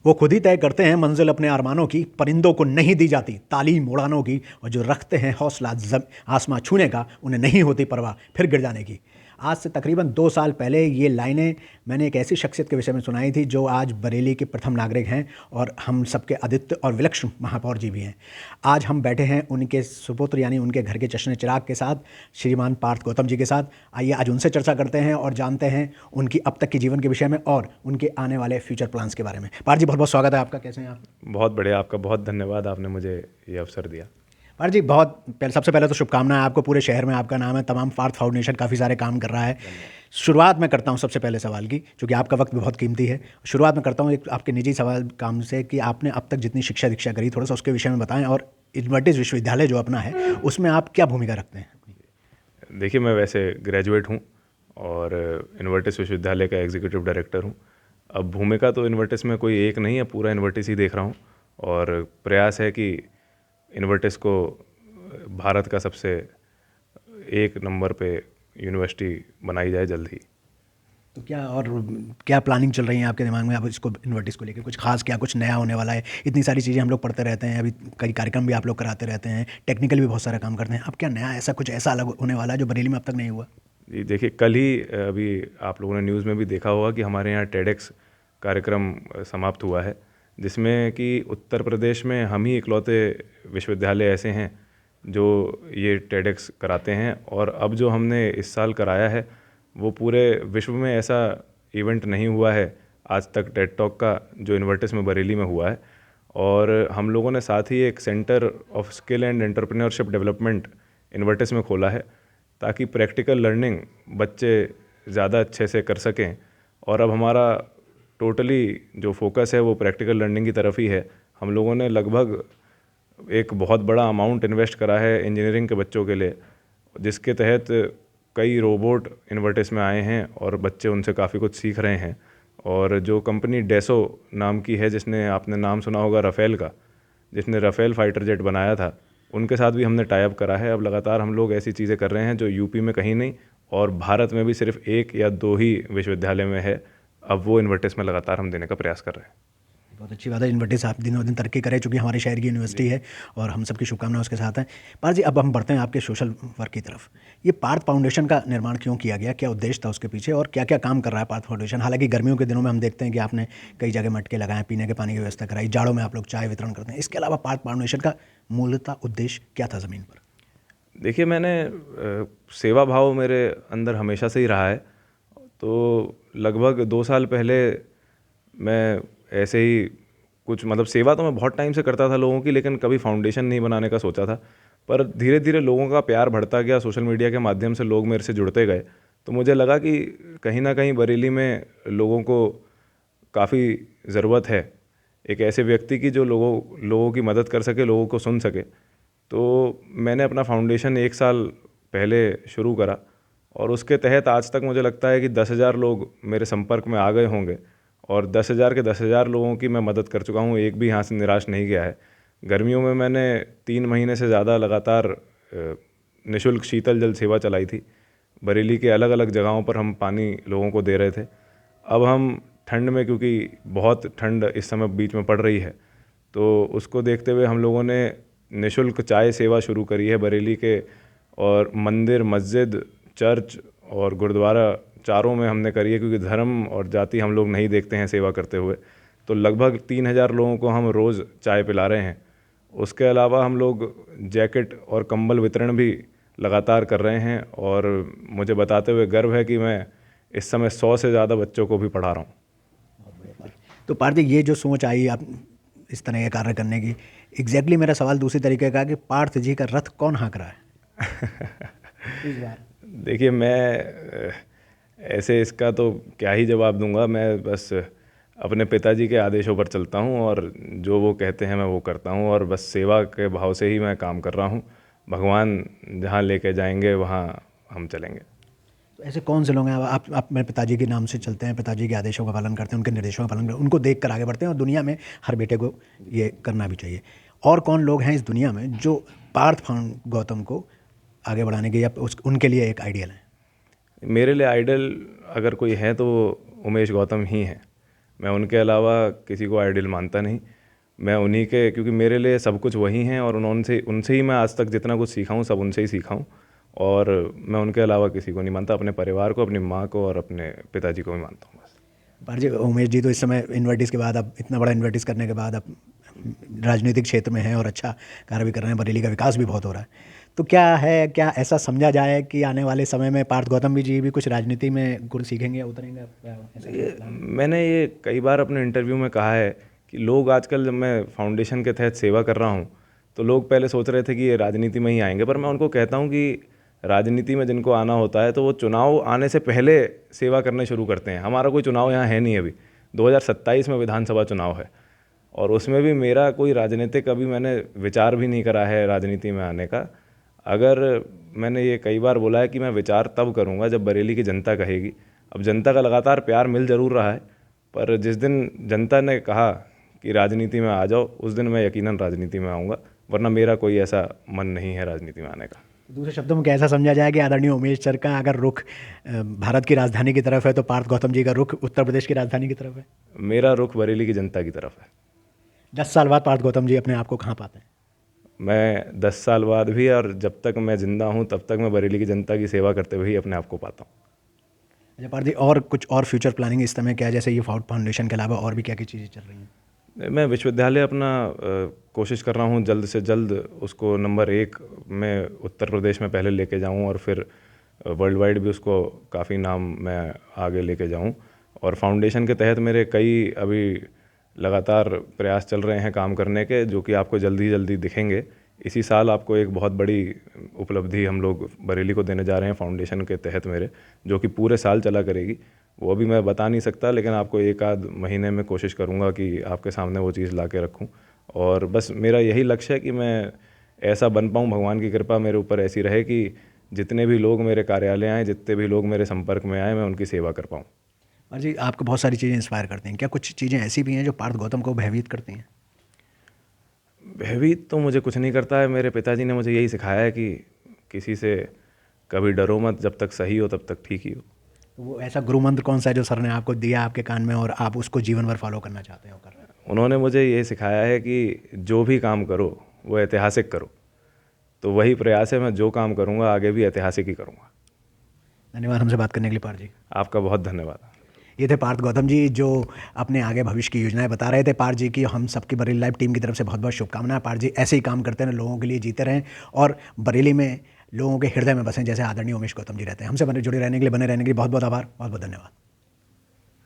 वो खुद ही तय करते हैं मंजिल अपने अरमानों की, परिंदों को नहीं दी जाती तालीम उड़ानों की, और जो रखते हैं हौसला आसमां छूने का, उन्हें नहीं होती परवाह फिर गिर जाने की। आज से तकरीबन 2 साल पहले ये लाइनें मैंने एक ऐसी शख्सियत के विषय में सुनाई थी जो आज बरेली के प्रथम नागरिक हैं और हम सबके आदित्य और विलक्षण महापौर जी भी हैं। आज हम बैठे हैं उनके सुपुत्र यानी उनके घर के चश्मे चिराग के साथ, श्रीमान पार्थ गौतम जी के साथ। आइए आज उनसे चर्चा करते हैं और जानते हैं उनकी अब तक के जीवन के विषय में और उनके आने वाले फ्यूचर प्लान्स के बारे में। पार्थ जी बहुत बहुत स्वागत है आपका, कैसे हैं आप? बहुत बढ़िया, आपका बहुत धन्यवाद, आपने मुझे ये अवसर दिया। पार्थ जी सबसे पहले तो शुभकामनाएं आपको, पूरे शहर में आपका नाम है, तमाम पार्थ फाउंडेशन काफ़ी सारे काम कर रहा है। शुरुआत में करता हूं सबसे पहले सवाल की, क्योंकि आपका वक्त भी बहुत कीमती है। शुरुआत में करता हूं एक आपके निजी सवाल काम से कि आपने अब तक जितनी शिक्षा दीक्षा करी, थोड़ा सा उसके विषय में बताएं, और इन्वर्टिस विश्वविद्यालय जो अपना है उसमें आप क्या भूमिका रखते हैं? देखिए, मैं वैसे ग्रेजुएट हूँ और इन्वर्टिस विश्वविद्यालय का एग्जीक्यूटिव डायरेक्टर हूँ। अब भूमिका तो इन्वर्टिस में कोई एक नहीं है, पूरा इन्वर्टिस ही देख रहा हूँ, और प्रयास है कि इन्वर्टिस को भारत का सबसे एक नंबर पे यूनिवर्सिटी बनाई जाए जल्द ही। तो क्या प्लानिंग चल रही है आपके दिमाग में अब इसको, इन्वर्टिस को लेकर कुछ खास, क्या कुछ नया होने वाला है? इतनी सारी चीज़ें हम लोग पढ़ते रहते हैं, अभी कई कार्यक्रम भी आप लोग कराते रहते हैं, टेक्निकल भी बहुत सारा काम करते हैं। अब क्या नया ऐसा कुछ ऐसा अलग होने वाला है जो बरेली में अब तक नहीं हुआ? जी देखिए, कल ही अभी आप लोगों ने न्यूज़ में भी देखा होगा कि हमारे यहाँ टेडेक्स कार्यक्रम समाप्त हुआ है, जिसमें कि उत्तर प्रदेश में हम ही इकलौते विश्वविद्यालय ऐसे हैं जो ये टेडेक्स कराते हैं। और अब जो हमने इस साल कराया है वो पूरे विश्व में ऐसा इवेंट नहीं हुआ है आज तक टेड टॉक का, जो इन्वर्टिस में बरेली में हुआ है। और हम लोगों ने साथ ही एक centre of skill and entrepreneurship development Invertis में खोला है, ताकि प्रैक्टिकल लर्निंग बच्चे ज़्यादा अच्छे से कर सकें। और अब हमारा टोटली जो फोकस है वो प्रैक्टिकल लर्निंग की तरफ ही है। हम लोगों ने लगभग एक बहुत बड़ा अमाउंट इन्वेस्ट करा है इंजीनियरिंग के बच्चों के लिए, जिसके तहत कई रोबोट इन्वर्टिस में आए हैं और बच्चे उनसे काफ़ी कुछ सीख रहे हैं। और जो कंपनी डेसो नाम की है, जिसने, आपने नाम सुना होगा राफेल का, जिसने राफेल फाइटर जेट बनाया था, उनके साथ भी हमने टाई अप करा है। अब लगातार हम लोग ऐसी चीज़ें कर रहे हैं जो यूपी में कहीं नहीं और भारत में भी सिर्फ एक या दो ही विश्वविद्यालय में है। अब वो इन्वर्टिस में लगातार हम देने का प्रयास कर रहे हैं। बहुत अच्छी बात है, इन्वर्टिस आप दिनों दिन तरक्की करें, चूँकि हमारे शहर की यूनिवर्सिटी है और हम सबकी शुभकामनाएं उसके साथ हैं। पार्थ जी, अब हम बढ़ते हैं आपके सोशल वर्क की तरफ। ये पार्थ फाउंडेशन का निर्माण क्यों किया गया, क्या उद्देश्य था उसके पीछे, और क्या क्या काम कर रहा है पार्थ फाउंडेशन? हालांकि गर्मियों के दिनों में हम देखते हैं कि आपने कई जगह मटके लगाए, पीने के पानी की व्यवस्था कराई, जाड़ों में आप लोग चाय वितरण करते हैं। इसके अलावा पार्थ फाउंडेशन का मूलतः उद्देश्य क्या था ज़मीन पर? देखिए, मैंने सेवा भाव मेरे अंदर हमेशा से ही रहा है। तो लगभग 2 साल पहले मैं ऐसे ही कुछ, मतलब सेवा तो मैं बहुत टाइम से करता था लोगों की, लेकिन कभी फाउंडेशन नहीं बनाने का सोचा था। पर धीरे धीरे लोगों का प्यार बढ़ता गया, सोशल मीडिया के माध्यम से लोग मेरे से जुड़ते गए, तो मुझे लगा कि कहीं ना कहीं बरेली में लोगों को काफ़ी ज़रूरत है एक ऐसे व्यक्ति की जो लोगों की मदद कर सके, लोगों को सुन सके। तो मैंने अपना फाउंडेशन 1 साल पहले शुरू करा और उसके तहत आज तक मुझे लगता है कि 10,000 लोग मेरे संपर्क में आ गए होंगे और 10,000 के 10,000 लोगों की मैं मदद कर चुका हूँ। एक भी यहाँ से निराश नहीं गया है। गर्मियों में मैंने 3 महीने से ज़्यादा लगातार निःशुल्क शीतल जल सेवा चलाई थी। बरेली के अलग अलग जगहों पर हम पानी लोगों को दे रहे थे। अब हम ठंड में, क्योंकि बहुत ठंड इस समय बीच में पड़ रही है, तो उसको देखते हुए हम लोगों ने निःशुल्क चाय सेवा शुरू करी है बरेली के। और मंदिर, मस्जिद, चर्च और गुरुद्वारा चारों में हमने करी है, क्योंकि धर्म और जाति हम लोग नहीं देखते हैं सेवा करते हुए। तो लगभग 3,000 लोगों को हम रोज़ चाय पिला रहे हैं। उसके अलावा हम लोग जैकेट और कंबल वितरण भी लगातार कर रहे हैं और मुझे बताते हुए गर्व है कि मैं इस समय 100 से ज़्यादा बच्चों को भी पढ़ा रहा हूँ। तो पार्थ जी, ये जो सोच आई आप इस तरह के कार्य करने की, एग्जैक्टली मेरा सवाल दूसरी तरीके का कि पार्थ जी का रथ कौन हाँक रहा है इस बार? देखिए, मैं ऐसे इसका तो क्या ही जवाब दूंगा। मैं बस अपने पिताजी के आदेशों पर चलता हूँ और जो वो कहते हैं मैं वो करता हूँ, और बस सेवा के भाव से ही मैं काम कर रहा हूँ। भगवान जहाँ लेके जाएंगे वहाँ हम चलेंगे। तो ऐसे कौन से लोग हैं, आप मेरे पिताजी के नाम से चलते हैं, पिताजी के आदेशों का पालन करते हैं, उनके निर्देशों का पालन करते हैं, उनको देख कर आगे बढ़ते हैं, और दुनिया में हर बेटे को ये करना भी चाहिए। और कौन लोग हैं इस दुनिया में जो पार्थ फाउंड गौतम को आगे बढ़ाने के या उनके लिए एक आइडियल है? मेरे लिए आइडल अगर कोई है तो वो उमेश गौतम ही हैं। मैं उनके अलावा किसी को आइडियल मानता नहीं। मैं उन्हीं के, क्योंकि मेरे लिए सब कुछ वही हैं और उनसे उनसे ही मैं आज तक जितना कुछ सीखा हूँ सब उनसे ही सीखा हूँ। और मैं उनके अलावा किसी को नहीं मानता, अपने परिवार को, अपनी माँ को और अपने पिताजी को भी मानता हूँ बस। पार जी, उमेश जी तो इस समय इन्वर्टिस के बाद, अब इतना बड़ा इन्वर्टिस करने के बाद अब राजनीतिक क्षेत्र में हैं और अच्छा कार्य भी कर रहे हैं, बरेली का विकास भी बहुत हो रहा है। तो क्या ऐसा समझा जाए कि आने वाले समय में पार्थ गौतम जी भी कुछ राजनीति में गुर सीखेंगे या उतरेंगे? ऐसा ये मैंने ये कई बार अपने इंटरव्यू में कहा है कि लोग आजकल, जब मैं फाउंडेशन के तहत सेवा कर रहा हूँ तो लोग पहले सोच रहे थे कि ये राजनीति में ही आएंगे, पर मैं उनको कहता हूँ कि राजनीति में जिनको आना होता है तो वो चुनाव आने से पहले सेवा करने शुरू करते हैं। हमारा कोई चुनाव यहाँ है नहीं अभी, 2027 में विधानसभा चुनाव है और उसमें भी मेरा कोई राजनीतिक अभी मैंने विचार भी नहीं करा है राजनीति में आने का। अगर मैंने ये कई बार बोला है कि मैं विचार तब करूँगा जब बरेली की जनता कहेगी। अब जनता का लगातार प्यार मिल ज़रूर रहा है, पर जिस दिन जनता ने कहा कि राजनीति में आ जाओ उस दिन मैं यकीनन राजनीति में आऊँगा, वरना मेरा कोई ऐसा मन नहीं है राजनीति में आने का। दूसरे शब्दों में कैसा समझा जाए कि आदरणीय उमेश सर का अगर रुख भारत की राजधानी की तरफ है तो पार्थ गौतम जी का रुख उत्तर प्रदेश की राजधानी की तरफ है? मेरा रुख बरेली की जनता की तरफ है। 10 साल बाद पार्थ गौतम जी अपने आप को कहाँ पाते हैं? मैं 10 साल बाद भी और जब तक मैं ज़िंदा हूँ तब तक मैं बरेली की जनता की सेवा करते हुए ही अपने आप को पाता हूँ। अच्छा पार्थ जी, और कुछ और फ्यूचर प्लानिंग इस समय क्या है? जैसे ये फाउंडेशन के अलावा और भी क्या क्या चीज़ें चल रही हैं? मैं विश्वविद्यालय अपना कोशिश कर रहा हूँ जल्द से जल्द उसको नंबर 1 में उत्तर प्रदेश में पहले लेके जाऊँ और फिर वर्ल्ड वाइड भी उसको काफ़ी नाम मैं आगे लेके जाऊँ। और फाउंडेशन के तहत मेरे कई अभी लगातार प्रयास चल रहे हैं काम करने के, जो कि आपको जल्दी दिखेंगे। इसी साल आपको एक बहुत बड़ी उपलब्धि हम लोग बरेली को देने जा रहे हैं फाउंडेशन के तहत मेरे, जो कि पूरे साल चला करेगी। वो अभी मैं बता नहीं सकता, लेकिन आपको एक आध महीने में कोशिश करूँगा कि आपके सामने वो चीज़ ला के रखूँ। और बस मेरा यही लक्ष्य है कि मैं ऐसा बन पाऊँ, भगवान की कृपा मेरे ऊपर ऐसी रहे कि जितने भी लोग मेरे कार्यालय आएँ, जितने भी लोग मेरे संपर्क में आए, मैं उनकी सेवा कर पाऊँ। और जी, आपको बहुत सारी चीज़ें इंस्पायर करती हैं, क्या कुछ चीज़ें ऐसी भी हैं जो पार्थ गौतम को भयभीत करती हैं? भयभीत तो मुझे कुछ नहीं करता है। मेरे पिताजी ने मुझे यही सिखाया है कि किसी से कभी डरो मत, जब तक सही हो तब तक ठीक ही हो। तो वो ऐसा गुरु मंत्र कौन सा है जो सर ने आपको दिया आपके कान में और आप उसको जीवन भर फॉलो करना चाहते हो, कर रहे हैं? उन्होंने मुझे ये सिखाया है कि जो भी काम करो वो ऐतिहासिक करो। तो वही प्रयास है, मैं जो काम करूँगा आगे भी ऐतिहासिक ही करूँगा। धन्यवाद हमसे बात करने के लिए पार्थ जी। आपका बहुत धन्यवाद। ये थे पार्थ गौतम जी, जो अपने आगे भविष्य की योजनाएं बता रहे थे। पार्थ जी की हम सबकी बरेली लाइव टीम की तरफ से बहुत बहुत शुभकामनाएं। पार्थ जी ऐसे ही काम करते रहें, लोगों के लिए जीते रहें और बरेली में लोगों के हृदय में बसें, जैसे आदरणीय उमेश गौतम जी रहते हैं। हमसे जुड़े रहने के लिए, बने रहने के लिए बहुत बहुत आभार, बहुत बहुत धन्यवाद।